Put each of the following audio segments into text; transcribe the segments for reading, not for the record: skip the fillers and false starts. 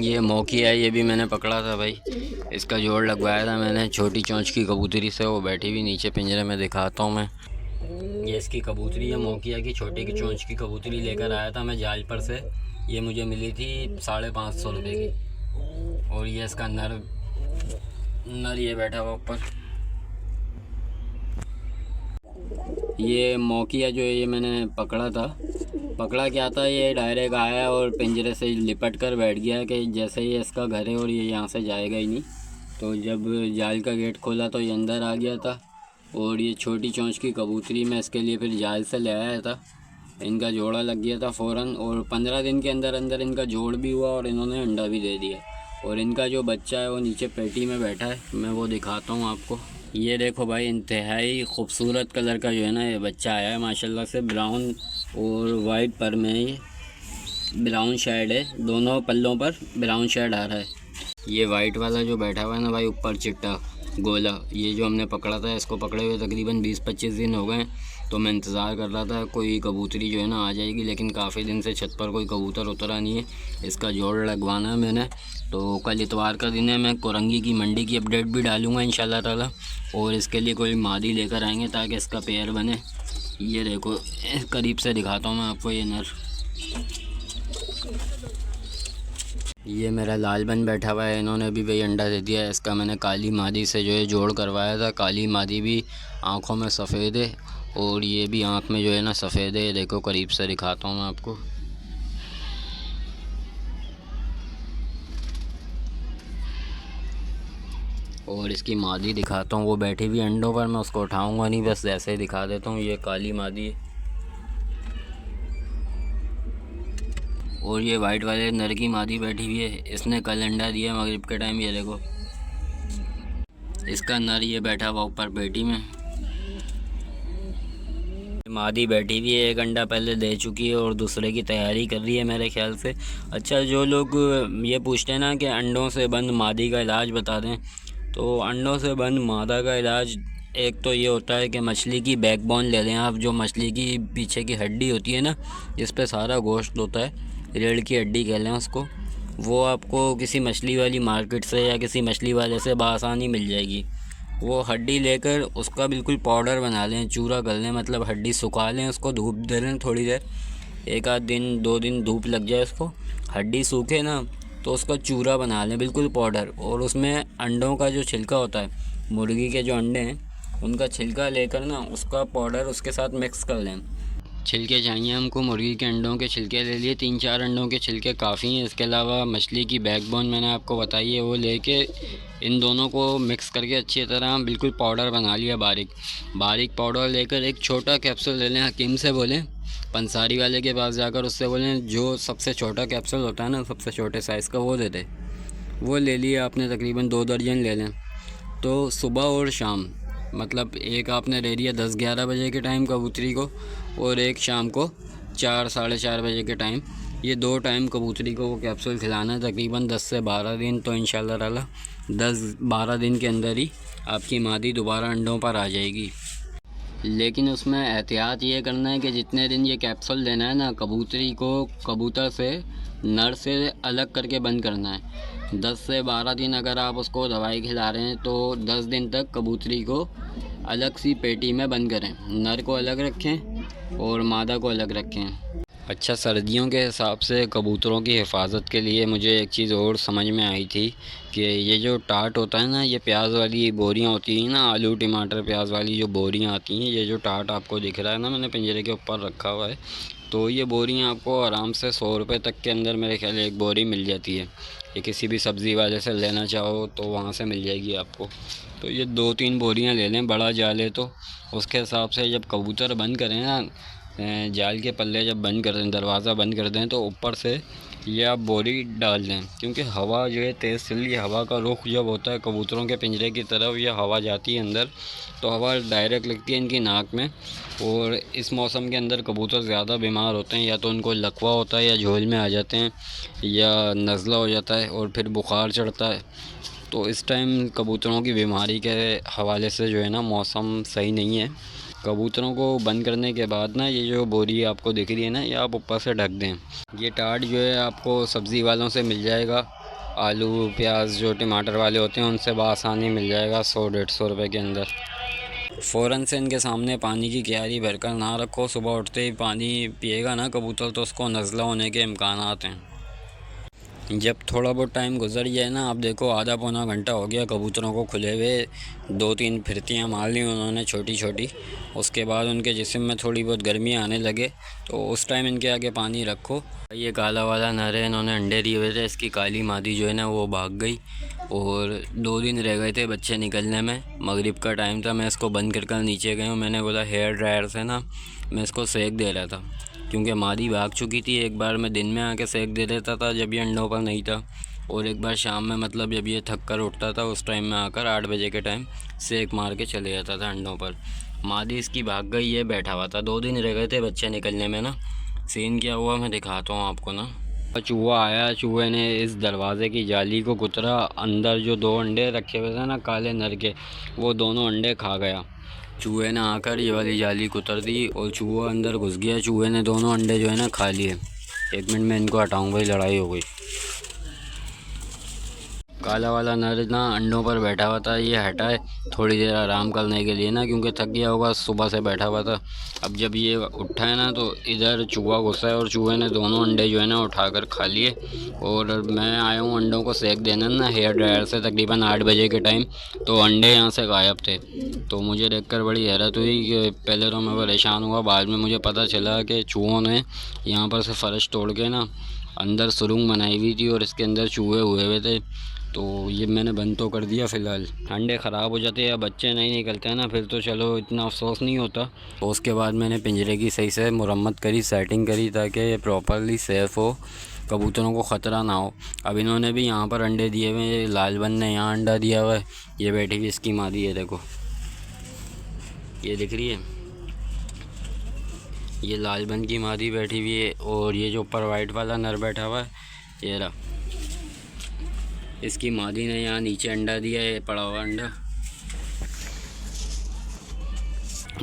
ये मौकी है, ये भी मैंने पकड़ा था भाई। इसका जोड़ लगवाया था मैंने छोटी चोंच की कबूतरी से। वो बैठी हुई नीचे पिंजरे में, दिखाता हूँ मैं। ये इसकी कबूतरी है, मौकिया की छोटी की चोंच की कबूतरी लेकर आया था मैं जाल पर से। ये मुझे मिली थी 550 रुपये की। और ये इसका नर नर ये बैठा हुआ ऊपर। ये मौकिया जो है ये मैंने पकड़ा था। पकड़ा क्या था, ये डायरेक्ट आया और पिंजरे से लिपट कर बैठ गया कि जैसे ही इसका घर है और ये यहाँ से जाएगा ही नहीं। तो जब जाल का गेट खोला तो ये अंदर आ गया था। और ये छोटी चोंच की कबूतरी मैं इसके लिए फिर जाल से ले आया था। इनका जोड़ा लग गया था फ़ौरन, और 15 दिन के अंदर अंदर इनका जोड़ भी हुआ और इन्होंने अंडा भी दे दिया। और इनका जो बच्चा है वो नीचे पेटी में बैठा है, मैं वो दिखाता हूँ आपको। ये देखो भाई, इंतहाई खूबसूरत कलर का जो है ना ये बच्चा आया है माशाल्लाह से। ब्राउन और वाइट पर में ये ब्राउन शेड है, दोनों पल्लों पर ब्राउन शेड आ रहा है। ये वाइट वाला जो बैठा हुआ है ना भाई ऊपर चिट्टा गोला, ये जो हमने पकड़ा था, इसको पकड़े हुए तकरीबन 20-25 दिन हो गए। तो मैं इंतज़ार कर रहा था कोई कबूतरी जो है ना आ जाएगी, लेकिन काफ़ी दिन से छत पर कोई कबूतर उतरा नहीं है। इसका जोड़ लगवाना है मैंने। तो कल इतवार का दिन है, मैं कोरंगी की मंडी की अपडेट भी डालूँगा इंशाल्लाह ताला। और इसके लिए कोई मादी लेकर आएंगे ताकि इसका पेयर बने। ये देखो, करीब से दिखाता हूँ मैं आपको ये नर। ये मेरा लाल बन बैठा हुआ है, इन्होंने भी वही अंडा दे दिया है। इसका मैंने काली मादी से जो है जोड़ करवाया था। काली मादी भी आँखों में सफ़ेद है और ये भी आँख में जो है ना सफ़ेद है। देखो करीब से दिखाता हूँ मैं आपको। और इसकी मादी दिखाता हूँ, वो बैठी हुई अंडों पर, मैं उसको उठाऊँगा नहीं, बस ऐसे ही दिखा देता हूँ। ये काली मादी है। और ये वाइट वाले नर की मादी बैठी हुई है, इसने कल अंडा दिया मगरिब के टाइम। ये देखो, इसका नर ये बैठा हुआ ऊपर पेटी में। मादी बैठी हुई है, एक अंडा पहले दे चुकी है और दूसरे की तैयारी कर रही है मेरे ख्याल से। अच्छा, जो लोग ये पूछते हैं ना कि अंडों से बंद मादी का इलाज बता दें, तो अंडों से बंद मादा का इलाज एक तो ये होता है कि मछली की बैकबोन ले लें आप। जो मछली की पीछे की हड्डी होती है ना, जिस पे सारा गोश्त होता है, रीढ़ की हड्डी कह लें उसको, वो आपको किसी मछली वाली मार्केट से या किसी मछली वाले से बआसानी मिल जाएगी। वो हड्डी लेकर उसका बिल्कुल पाउडर बना लें, चूरा कर लें, मतलब हड्डी सुखा लें, उसको धूप दे लें थोड़ी देर, 1 आध दिन 2 दिन धूप लग जाए उसको, हड्डी सूखे ना तो उसका चूरा बना लें बिल्कुल पाउडर। और उसमें अंडों का जो छिलका होता है, मुर्गी के जो अंडे हैं उनका छिलका लेकर ना उसका पाउडर उसके साथ मिक्स कर लें। छिलके चाहिए हमको, मुर्गी के अंडों के छिलके ले लिए, 3-4 अंडों के छिलके काफ़ी हैं। इसके अलावा मछली की बैकबोन मैंने आपको बताई है, वो लेके इन दोनों को मिक्स करके अच्छी तरह बिल्कुल पाउडर बना लिया, बारीक बारीक पाउडर लेकर एक छोटा कैप्सूल ले लें। हकीम से बोलें, पंसारी वाले के पास जाकर उससे बोलें जो सबसे छोटा कैप्सूल होता है ना, सबसे छोटे साइज़ का, वो दे दे। वो ले लिए आपने, तकरीबन 2 दर्जन ले लें। तो सुबह और शाम, मतलब एक आपने ले लिया 10-11 बजे के टाइम कबूतरी को, और एक शाम को 4-4:30 बजे के टाइम। ये 2 टाइम कबूतरी को वो कैप्सूल खिलाना है, तकरीबन 10 से 12 दिन। तो इंशाल्लाह ताला 10-12 दिन के अंदर ही आपकी मादी दोबारा अंडों पर आ जाएगी। लेकिन उसमें एहतियात ये करना है कि जितने दिन ये कैप्सूल देना है ना, कबूतरी को कबूतर से, नर से अलग करके बंद करना है। 10 से 12 दिन अगर आप उसको दवाई खिला रहे हैं तो 10 दिन तक कबूतरी को अलग सी पेटी में बंद करें, नर को अलग रखें और मादा को अलग रखें। अच्छा, सर्दियों के हिसाब से कबूतरों की हिफाजत के लिए मुझे एक चीज़ और समझ में आई थी कि ये जो टाट होता है ना, ये प्याज वाली बोरियां होती हैं ना, आलू टमाटर प्याज वाली जो बोरियां आती हैं, ये जो टाट आपको दिख रहा है ना, मैंने पिंजरे के ऊपर रखा हुआ है, तो ये बोरियां आपको आराम से 100 रुपये तक के अंदर मेरे ख्याल एक बोरी मिल जाती है। ये किसी भी सब्ज़ी वाले से लेना चाहो तो वहाँ से मिल जाएगी आपको। तो ये 2-3 बोरियाँ ले लें, बड़ा जाल है तो उसके हिसाब से जब कबूतर बंद करें ना, जाल के पल्ले जब बंद कर दें, दरवाज़ा बंद कर दें, तो ऊपर से ये आप बोरी डाल दें। क्योंकि हवा जो है तेज़ चली, हवा का रुख जब होता है कबूतरों के पिंजरे की तरफ, ये हवा जाती है अंदर, तो हवा डायरेक्ट लगती है इनकी नाक में। और इस मौसम के अंदर कबूतर ज़्यादा बीमार होते हैं, या तो उनको लकवा होता है या झोल में आ जाते हैं या नज़ला हो जाता है और फिर बुखार चढ़ता है। तो इस टाइम कबूतरों की बीमारी के हवाले से जो है ना मौसम सही नहीं है। कबूतरों को बंद करने के बाद ना, ये जो बोरी आपको दिख रही है ना, ये आप ऊपर से ढक दें। ये टाट जो है आपको सब्ज़ी वालों से मिल जाएगा, आलू प्याज जो टमाटर वाले होते हैं उनसे बआसानी मिल जाएगा 100-150 रुपये के अंदर। फ़ौरन से इनके सामने पानी की क्यारी भरकर ना रखो, सुबह उठते ही पानी पिएगा ना कबूतर तो उसको नज़ला होने के इम्कानात हैं। जब थोड़ा बहुत टाइम गुजर जाए ना, आप देखो आधा पौना घंटा हो गया कबूतरों को खुले हुए, 2-3 फिरतियाँ मार ली उन्होंने छोटी छोटी। उसके बाद उनके जिस्म में थोड़ी बहुत गर्मी आने लगे तो उस टाइम इनके आगे पानी रखो। ये काला वाला नर है, इन्होंने अंडे दिए हुए थे, इसकी काली मादी जो है ना वो भाग गई और 2 दिन रह गए थे बच्चे निकलने में। मगरिब का टाइम था, मैं इसको बंद कर नीचे गया हूँ। मैंने बोला हेयर ड्रायर से ना मैं इसको सेक दे रहा था क्योंकि मादी भाग चुकी थी। एक बार मैं दिन में आके सेक दे देता था जब ये अंडों पर नहीं था, और एक बार शाम में मतलब जब ये थक कर उठता था उस टाइम में आकर 8 बजे के टाइम सेक मार के चले जाता था अंडों पर। मादी इसकी भाग गई, ये बैठा हुआ था। 2 दिन रह गए थे बच्चे निकलने में ना। सीन क्या हुआ मैं दिखाता हूँ आपको ना। चूहा आया, चूहे ने इस दरवाज़े की जाली को कुतरा, अंदर जो 2 अंडे रखे हुए थे ना काले नर के, वो दोनों अंडे खा गया। चूहे ने आकर ये वाली जाली कुतर दी और चूहा अंदर घुस गया। चूहे ने दोनों अंडे जो है ना खा लिए। 1 मिनट में इनको हटाऊँ भाई, लड़ाई हो गई। काला वाला नर ना अंडों पर बैठा हुआ था, ये हटाए थोड़ी देर आराम करने के लिए ना, क्योंकि थक गया होगा सुबह से बैठा हुआ था। अब जब ये उठा है ना तो इधर चूहा घुसा है और चूहे ने दोनों अंडे जो है ना उठाकर खा लिए। और मैं आया हूँ अंडों को सेक देना ना हेयर ड्रायर से तकरीबन 8 बजे के टाइम, तो अंडे यहाँ से गायब थे। तो मुझे देखकर बड़ी हैरत हुई कि पहले तो मैं परेशान हुआ, बाद में मुझे पता चला कि चूहों ने यहाँ पर से फ़र्श तोड़ के ना अंदर सुरंग बनाई हुई थी और इसके अंदर चूहे हुए थे। तो ये मैंने बंद तो कर दिया फ़िलहाल। अंडे ख़राब हो जाते हैं या बच्चे नहीं निकलते हैं ना, फिर तो चलो इतना अफसोस नहीं होता। तो उसके बाद मैंने पिंजरे की सही से मुरम्मत करी, सेटिंग करी ताकि ये प्रॉपरली सेफ़ हो, कबूतरों को ख़तरा ना हो। अब इन्होंने भी यहाँ पर अंडे दिए हुए हैं। लालबन ने यहाँ अंडा दिया हुआ है, ये बैठी हुई इसकी मादी है, देखो ये दिख रही है, ये लालबन की मादी बैठी हुई है। और ये जो ऊपर वाइट वाला नर बैठा हुआ है ये रहा, इसकी मादी ने यहाँ नीचे अंडा दिया है, पड़ा हुआ अंडा।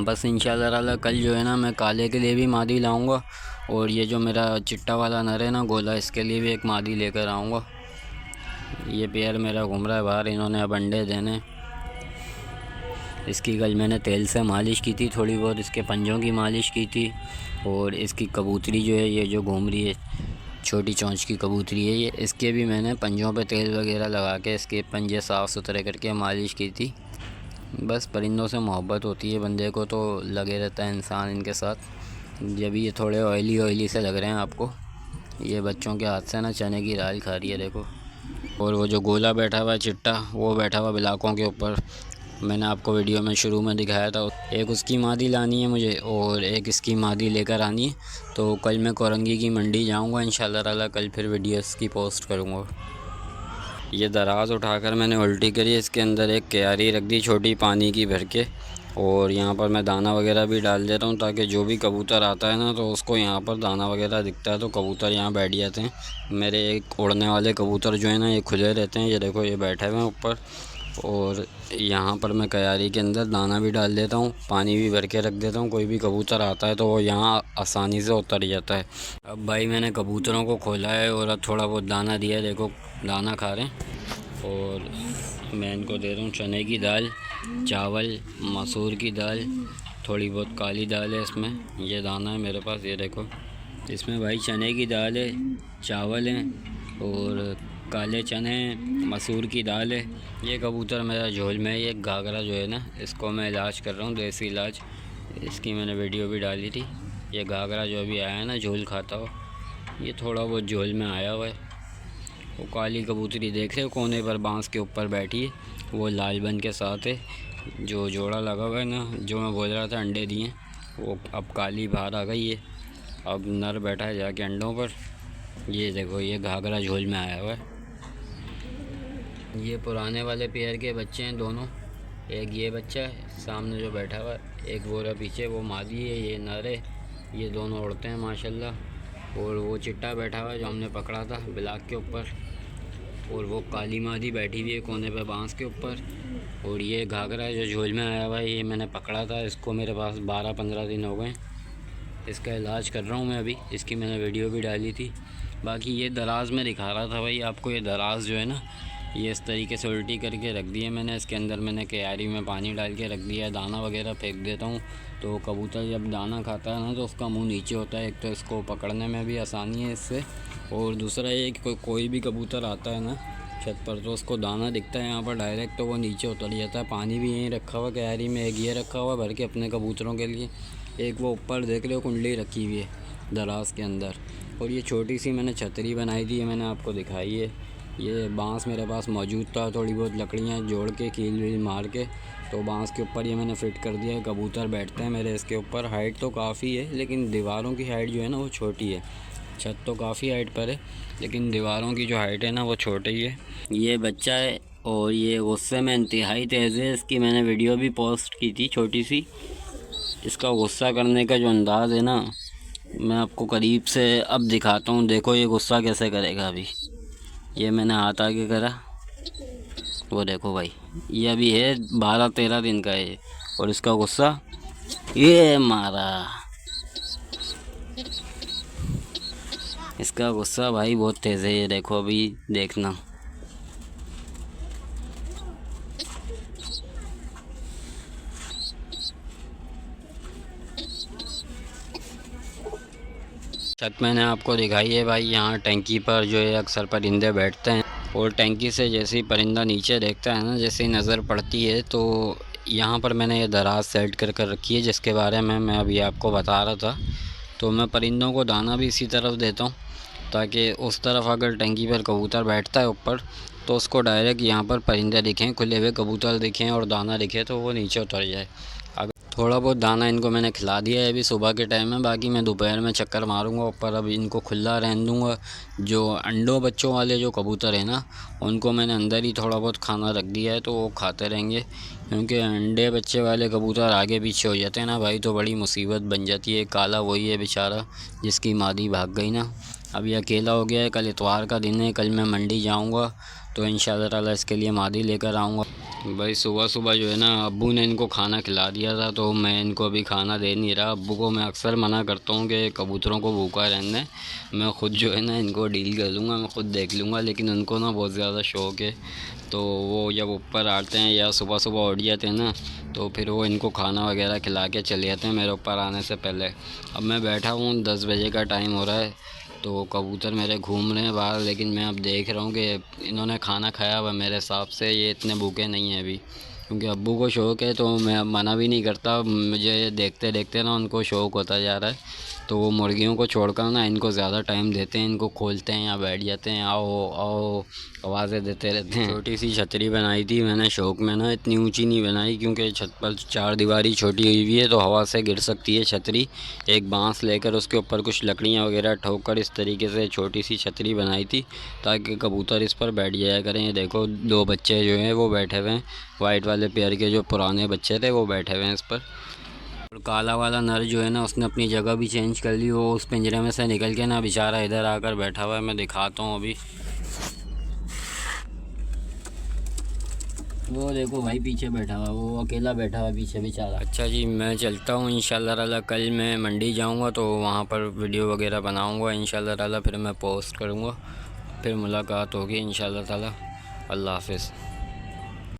बस इंशाल्लाह ताला कल जो है ना मैं काले के लिए भी मादी लाऊंगा और ये जो मेरा चिट्टा वाला नर है ना गोला, इसके लिए भी एक मादी लेकर आऊँगा। ये पेयर मेरा घूम रहा है बाहर, इन्होंने अब अंडे देने। इसकी कल मैंने तेल से मालिश की थी, थोड़ी बहुत इसके पंजों की मालिश की थी। और इसकी कबूतरी जो है ये जो घूम रही है, छोटी चोंच की कबूतरी है ये, इसके भी मैंने पंजों पे तेल वगैरह लगा के इसके पंजे साफ़ सुथरे करके मालिश की थी। बस परिंदों से मोहब्बत होती है बंदे को तो लगे रहता है इंसान इनके साथ। जब ये थोड़े ऑयली से लग रहे हैं आपको, ये बच्चों के हाथ से ना चने की दाल खा रही है, देखो। और वो जो गोला बैठा हुआ है चिट्टा, वो बैठा हुआ बिलाकों के ऊपर, मैंने आपको वीडियो में शुरू में दिखाया था। एक उसकी मादी लानी है मुझे और एक इसकी मादी लेकर आनी है। तो कल मैं कोरंगी की मंडी जाऊंगा इंशाल्लाह ताला, कल फिर वीडियोस की पोस्ट करूंगा। ये दराज उठाकर मैंने उल्टी करी, इसके अंदर एक क्यारी रख दी छोटी पानी की भर के, और यहाँ पर मैं दाना वगैरह भी डाल देता हूँ ताकि जो भी कबूतर आता है ना तो उसको यहाँ पर दाना वगैरह दिखता है तो कबूतर यहाँ बैठ जाते हैं। मेरे एक उड़ने वाले कबूतर जो है ना ये खुले रहते हैं, ये देखो ये बैठे हुए हैं ऊपर। और यहाँ पर मैं क्यारी के अंदर दाना भी डाल देता हूँ, पानी भी भर के रख देता हूँ। कोई भी कबूतर आता है तो वो यहाँ आसानी से उतर जाता है। अब भाई मैंने कबूतरों को खोला है और अब थोड़ा बहुत दाना दिया है, देखो दाना खा रहे हैं। और मैं इनको दे रहा हूँ चने की दाल, चावल, मसूर की दाल, थोड़ी बहुत काली दाल है इसमें। ये दाना है मेरे पास, ये देखो इसमें भाई चने की दाल है, चावल है और काले चने, मसूर की दाल है। ये कबूतर मेरा झोल में है, ये घाघरा जो है ना इसको मैं इलाज कर रहा हूँ, देसी इलाज। इसकी मैंने वीडियो भी डाली थी। ये घाघरा जो अभी आया है ना झोल खाता हो, ये थोड़ा बहुत झोल में आया हुआ है। वो काली कबूतरी देख रहे हो कोने पर बांस के ऊपर बैठी है, वो लालबन के साथ है। जो जोड़ा लगा हुआ है ना, जो मैं बोल रहा था अंडे दिए, वो अब काली बाहर आ गई है। अब नर बैठा है जाके अंडों पर। ये देखो ये घाघरा झोल में आया हुआ है। ये पुराने वाले पेयर के बच्चे हैं दोनों, एक ये बच्चा है सामने जो बैठा हुआ है, एक वो रहा पीछे, वो मादी है, ये नर है। ये दोनों उड़ते हैं माशाल्लाह। और वो चिट्टा बैठा हुआ है जो हमने पकड़ा था बिलाक के ऊपर, और वो काली मादी बैठी हुई है कोने पे बांस के ऊपर। और ये घाघरा जो झोल में आया हुआ है, ये मैंने पकड़ा था, इसको मेरे पास 12-15 दिन हो गए। इसका इलाज कर रहा हूँ मैं अभी, इसकी मैंने वीडियो भी डाली थी। बाकी ये दराज में दिखा रहा था भाई आपको, ये दराज जो है ना, ये इस तरीके से उल्टी करके रख दी है मैंने। इसके अंदर मैंने क्यारी में पानी डाल के रख दिया है, दाना वगैरह फेंक देता हूँ। तो कबूतर जब दाना खाता है ना तो उसका मुंह नीचे होता है, एक तो इसको पकड़ने में भी आसानी है इससे, और दूसरा ये कि कोई भी कबूतर आता है ना छत पर तो उसको दाना दिखता है यहाँ पर डायरेक्ट, तो वो नीचे उतर जाता है। पानी भी यहीं रखा हुआ क्यारी में, एक ये रखा हुआ भर के अपने कबूतरों के लिए, एक वो ऊपर देख रहे हो कुंडली रखी हुई है दराज के अंदर। और ये छोटी सी मैंने छतरी बनाई थी, मैंने आपको दिखाई है। ये बांस मेरे पास मौजूद था, थोड़ी बहुत लकड़ियाँ जोड़ के कील वील मार के, तो बांस के ऊपर ये मैंने फ़िट कर दिया है। कबूतर बैठते हैं मेरे इसके ऊपर। हाइट तो काफ़ी है लेकिन दीवारों की हाइट जो है ना वो छोटी है। छत तो काफ़ी हाइट पर है लेकिन दीवारों की जो हाइट है ना वो छोटी है। ये बच्चा है और ये गुस्से में इंतहाई तेज़ है। इसकी मैंने वीडियो भी पोस्ट की थी छोटी सी। इसका गुस्सा करने का जो अंदाज़ है ना, मैं आपको करीब से अब दिखाता हूँ। देखो ये गुस्सा कैसे करेगा अभी। ये मैंने हाथ आगे करा, वो देखो भाई, ये अभी है 12-13 दिन का है और इसका गुस्सा ये मारा। इसका गुस्सा भाई बहुत तेज़ है, ये देखो अभी देखना। छत मैंने आपको दिखाई है भाई, यहाँ टैंकी पर जो है अक्सर परिंदे बैठते हैं और टैंकी से जैसे ही परिंदा नीचे देखता है ना, जैसे ही नज़र पड़ती है तो यहाँ पर मैंने ये दराज सेट कर कर रखी है जिसके बारे में मैं अभी आपको बता रहा था। तो मैं परिंदों को दाना भी इसी तरफ देता हूँ ताकि उस तरफ अगर टैंकी पर कबूतर बैठता है ऊपर तो उसको डायरेक्ट यहाँ पर परिंदे दिखें, खुले हुए कबूतर दिखें और दाना दिखे तो वो नीचे उतर जाए। अगर थोड़ा बहुत दाना इनको मैंने खिला दिया है अभी सुबह के टाइम में, बाकी मैं दोपहर में चक्कर मारूंगा ऊपर। अब इनको खुला रहने दूँगा। जो अंडों बच्चों वाले जो कबूतर हैं ना उनको मैंने अंदर ही थोड़ा बहुत खाना रख दिया है तो वो खाते रहेंगे, क्योंकि अंडे बच्चे वाले कबूतर आगे पीछे हो जाते हैं ना भाई तो बड़ी मुसीबत बन जाती है। काला वही है बेचारा जिसकी मादी भाग गई ना, अभी अकेला हो गया है। कल इतवार का दिन है, कल मैं मंडी जाऊंगा तो इंशाल्लाह ताला इसके लिए मादी लेकर आऊँगा। भाई सुबह सुबह जो है ना अब्बू ने इनको खाना खिला दिया था तो मैं इनको अभी खाना दे नहीं रहा। अब्बू को मैं अक्सर मना करता हूँ कि कबूतरों को भूखा रहने, मैं ख़ुद जो है ना इनको डील कर लूँगा, मैं ख़ुद देख लूँगा, लेकिन उनको ना बहुत ज़्यादा शौक़ है। तो वो जब ऊपर आते हैं या सुबह सुबह उठ जाते हैं ना तो फिर वो इनको खाना वगैरह खिला के चले जाते हैं मेरे ऊपर आने से पहले। अब मैं बैठा हूँ, 10 बजे का टाइम हो रहा है तो कबूतर मेरे घूम रहे हैं बाहर, लेकिन मैं अब देख रहा हूँ कि इन्होंने खाना खाया हुआ मेरे हिसाब से, ये इतने भूखे नहीं हैं अभी, क्योंकि अब्बू को शौक़ है तो मैं मना भी नहीं करता। मुझे देखते देखते ना उनको शौक़ होता जा रहा है तो वो मुर्गियों को छोड़कर ना इनको ज़्यादा टाइम देते हैं, इनको खोलते हैं या बैठ जाते हैं, आओ आओ आवाज़ें देते रहते हैं। छोटी सी छतरी बनाई थी मैंने शौक़ में ना, इतनी ऊंची नहीं बनाई क्योंकि छत पर 4 दीवारी छोटी हुई हुई है तो हवा से गिर सकती है छतरी। एक बांस लेकर उसके ऊपर कुछ लकड़ियाँ वगैरह ठोक कर इस तरीके से छोटी सी छतरी बनाई थी ताकि कबूतर इस पर बैठ जाया करें। ये देखो 2 बच्चे जो हैं वो बैठे हुए हैं, वाइट वाले पेयर के जो पुराने बच्चे थे वो बैठे हुए हैं इस पर। और काला वाला नर जो है ना उसने अपनी जगह भी चेंज कर ली, वो उस पिंजरे में से निकल के ना बेचारा इधर आकर बैठा हुआ है। मैं दिखाता हूँ अभी, वो देखो भाई पीछे बैठा हुआ, वो अकेला बैठा हुआ पीछे बेचारा। अच्छा जी मैं चलता हूँ, इंशाल्लाह ताला कल मैं मंडी जाऊँगा तो वहाँ पर वीडियो वगैरह बनाऊँगा इंशाल्लाह ताला, फिर मैं पोस्ट करूँगा, फिर मुलाकात होगी इंशाल्लाह ताला। अल्लाह हाफ़िज़।